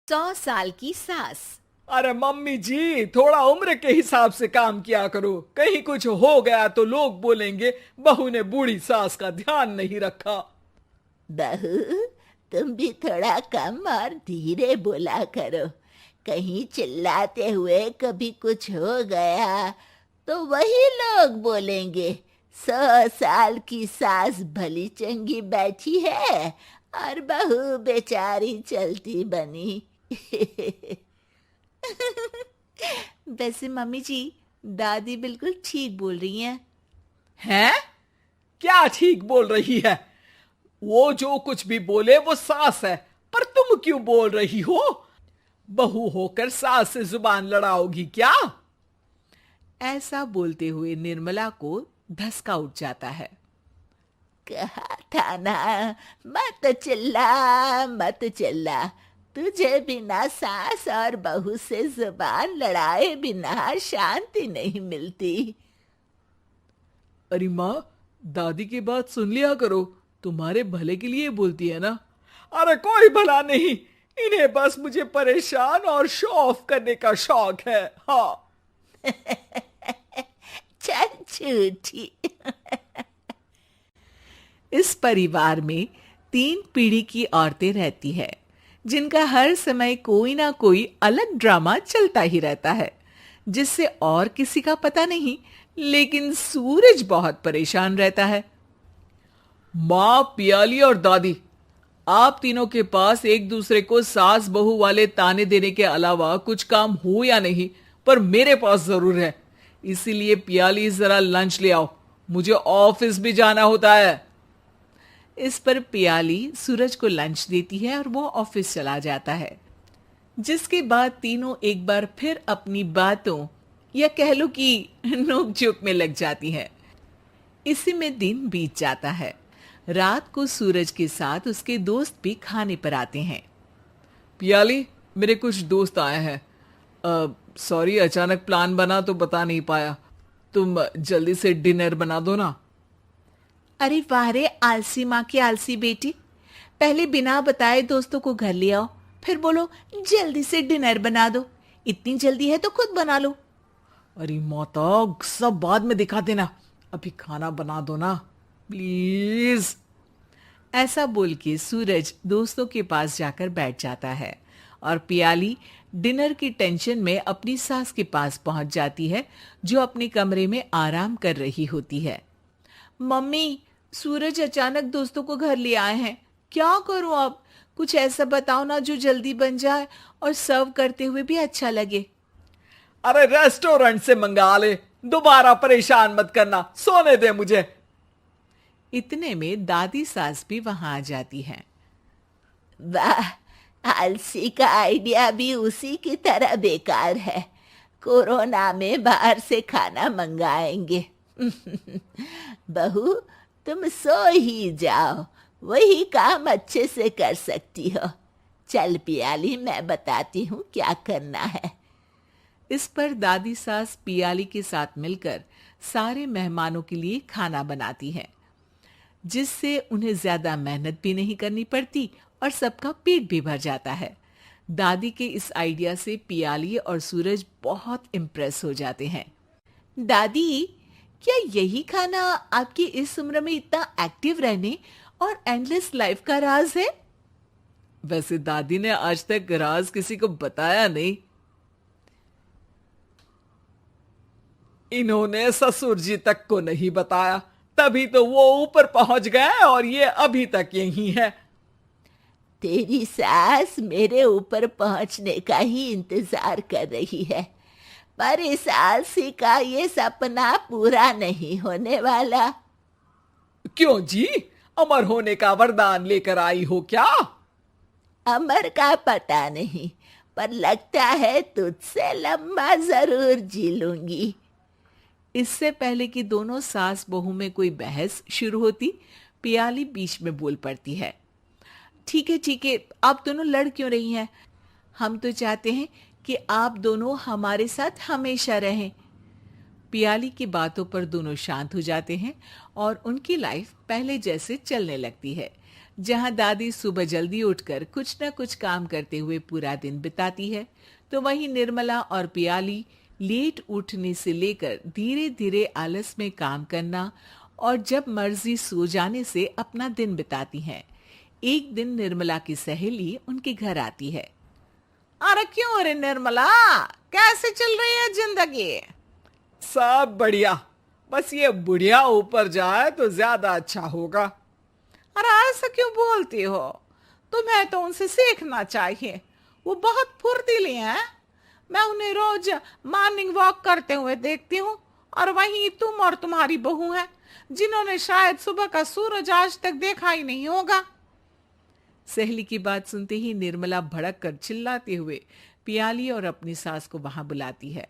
100 साल की सास। अरे मम्मी जी, थोड़ा उम्र के हिसाब से काम किया करो। कहीं कुछ हो गया तो लोग बोलेंगे बहू ने बूढ़ी सास का ध्यान नहीं रखा। बहू, तुम भी थोड़ा कम और धीरे बोला करो। कहीं चिल्लाते हुए कभी कुछ हो गया तो वही लोग बोलेंगे 100 साल की सास भली चंगी बैठी है और बहू बेचारी चलती बनी। वैसे मम्मी जी, दादी बिल्कुल ठीक बोल रही हैं। हैं? क्या ठीक बोल रही है? वो जो कुछ भी बोले वो सास है, पर तुम क्यों बोल रही हो? बहू होकर सास से जुबान लड़ाओगी क्या? ऐसा बोलते हुए निर्मला को धसका उठ जाता है। कहा था ना, मत चिल्ला मत चिल्ला। तुझे बिना सास और बहू से जुबान लड़ाए बिना शांति नहीं मिलती। अरे माँ, दादी की बात सुन लिया करो, तुम्हारे भले के लिए बोलती है ना। अरे कोई भला नहीं, इन्हें बस मुझे परेशान और शो ऑफ करने का शौक है। हाँ। चल झूठी। इस परिवार में 3 पीढ़ी की औरतें रहती है, जिनका हर समय कोई ना कोई अलग ड्रामा चलता ही रहता है, जिससे और किसी का पता नहीं, लेकिन सूरज बहुत परेशान रहता है। माँ, पियाली और दादी, आप तीनों के पास एक दूसरे को सास बहू वाले ताने देने के अलावा कुछ काम हो या नहीं, पर मेरे पास जरूर है। इसीलिए पियाली, जरा लंच ले आओ, मुझे ऑफिस भी जाना होता है। इस पर पियाली सूरज को लंच देती है और वो ऑफिस चला जाता है, जिसके बाद तीनों एक बार फिर अपनी बातों या कह लो कि नोक-झोंक में लग जाती हैं। इसी में दिन बीत जाता है। रात को सूरज के साथ उसके दोस्त भी खाने पर आते हैं। पियाली, मेरे कुछ दोस्त आए हैं। सॉरी, अचानक प्लान बना तो बता नहीं पाया। तुम जल्दी से डिनर बना दो ना। अरे वाह रे आलसी माँ की आलसी बेटी, पहले बिना बताए दोस्तों को घर ले आओ, फिर बोलो जल्दी से डिनर बना दो। इतनी जल्दी है तो खुद बना लो। अरे माता, सब बाद में दिखा देना, अभी खाना बना दो ना प्लीज। ऐसा बोल के सूरज दोस्तों के पास जाकर बैठ जाता है और पियाली डिनर की टेंशन में अपनी सास के पास पहुंच जाती है, जो अपने कमरे में आराम कर रही होती है। मम्मी, सूरज अचानक दोस्तों को घर ले आए हैं, क्या करूं अब? कुछ ऐसा बताओ ना जो जल्दी बन जाए और सर्व करते हुए भी अच्छा लगे। अरे रेस्टोरेंट से मंगा ले, दोबारा परेशान मत करना, सोने दे मुझे। इतने में दादी सास भी वहां आ जाती है। वाह, आलसी का आइडिया भी उसी की तरह बेकार है। कोरोना में बाहर से खाना मंगाएंगे। बहू, तुम सो ही जाओ, वही काम अच्छे से कर सकती हो। चल पियाली, मैं बताती हूँ क्या करना है। इस पर दादी सास पियाली के साथ मिलकर सारे मेहमानों के लिए खाना बनाती है, जिससे उन्हें ज्यादा मेहनत भी नहीं करनी पड़ती और सबका पेट भी भर जाता है। दादी के इस आइडिया से पियाली और सूरज बहुत इम्प्रेस हो जाते हैं। दादी, क्या यही खाना आपकी इस उम्र में इतना एक्टिव रहने और एंडलेस लाइफ का राज है? वैसे दादी ने आज तक राज किसी को बताया नहीं। इन्होंने ससुर जी तक को नहीं बताया, तभी तो वो ऊपर पहुंच गए और ये अभी तक यही है। तेरी सास मेरे ऊपर पहुंचने का ही इंतजार कर रही है, पर इस आलसी का ये सपना पूरा नहीं होने वाला। क्यों जी, अमर होने का वरदान लेकर आई हो क्या? अमर का पता नहीं, पर लगता है तुझसे लंबा जरूर जी लूंगी। इससे पहले कि दोनों सास बहू में कोई बहस शुरू होती, पियाली बीच में बोल पड़ती है। ठीक है, आप दोनों लड़ क्यों रही हैं? हम तो चाहते हैं कि आप दोनों हमारे साथ हमेशा रहें। पियाली की बातों पर दोनों शांत हो जाते हैं और उनकी लाइफ पहले जैसे चलने लगती है। जहां दादी सुबह जल्दी उठकर कुछ न कुछ काम करते हुए पूरा दिन बिताती है, तो वहीं निर्मला और पियाली लेट उठने से लेकर धीरे धीरे आलस में काम करना और जब मर्जी सो जाने से अपना दिन बिताती हैं। एक दिन निर्मला की सहेली उनके घर आती है। अरे क्यों रे निर्मला, कैसे चल रही है जिंदगी? सब बढ़िया, बस ये बुढ़िया ऊपर जाए तो ज्यादा अच्छा होगा। अरे ऐसा क्यों बोलती हो? तुम्हें तो उनसे सीखना चाहिए, वो बहुत फुर्तीली हैं। मैं उन्हें रोज मॉर्निंग वॉक करते हुए देखती हूँ, और वहीं तुम और तुम्हारी बहू हैं जिन्होंने शायद सुबह का सूरज आज तक देखा ही नहीं होगा। सहेली की बात सुनते ही निर्मला भड़क कर चिल्लाते हुए पियाली और अपनी सास को वहां बुलाती है,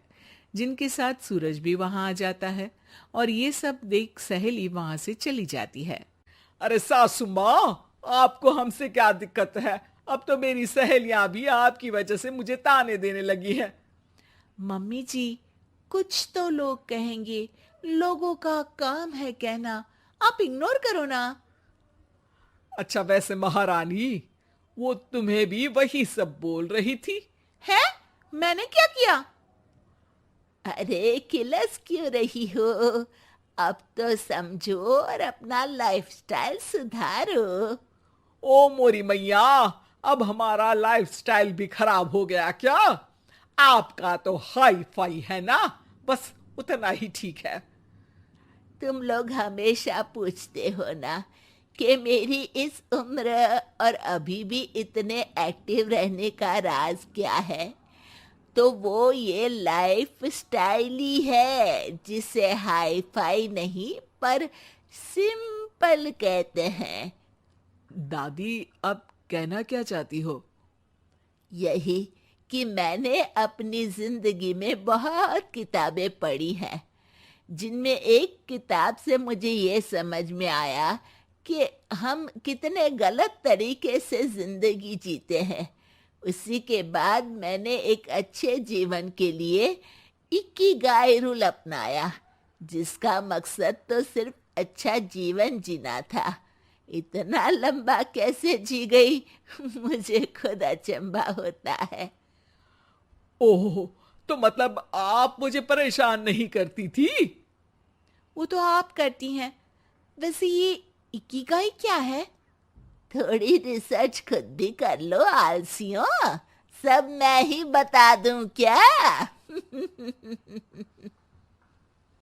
जिनके साथ सूरज भी वहां आ जाता है और ये सब देख सहेली वहां से चली जाती है। अरे सासू माँ, आपको हमसे क्या दिक्कत है? अब तो मेरी सहेलियां भी आपकी वजह से मुझे ताने देने लगी है। मम्मी जी, कुछ तो लोग कहेंगे, लोगों का काम है कहना, आप इग्नोर करो ना। अच्छा, वैसे महारानी, वो तुम्हें भी वही सब बोल रही थी? है? मैंने क्या किया? अरे किलस क्यों रही हो? अब तो समझो और अपना लाइफस्टाइल सुधारो। ओ मोरी मैया, अब हमारा लाइफस्टाइल भी खराब हो गया क्या? आपका तो हाई फाई है ना, बस उतना ही ठीक है। तुम लोग हमेशा पूछते हो ना कि मेरी इस उम्र और अभी भी इतने एक्टिव रहने का राज क्या है, तो वो ये लाइफ स्टाइल ही है, जिसे हाई फाई नहीं पर सिंपल कहते हैं। दादी, अब कहना क्या चाहती हो? यही कि मैंने अपनी जिंदगी में बहुत किताबें पढ़ी हैं, जिनमें एक किताब से मुझे ये समझ में आया कि हम कितने गलत तरीके से जिंदगी जीते हैं। उसी के बाद मैंने एक अच्छे जीवन के लिए इकिगाई रूल अपनाया, जिसका मकसद तो सिर्फ अच्छा जीवन जीना था। इतना लंबा कैसे जी गई मुझे खुद अचंभा होता है। ओह, तो मतलब आप मुझे परेशान नहीं करती थी? वो तो आप करती हैं। वैसे ये इकिगाई क्या है? थोड़ी रिसर्च खुद भी कर लो आलसियों, सब मैं ही बता दूं क्या?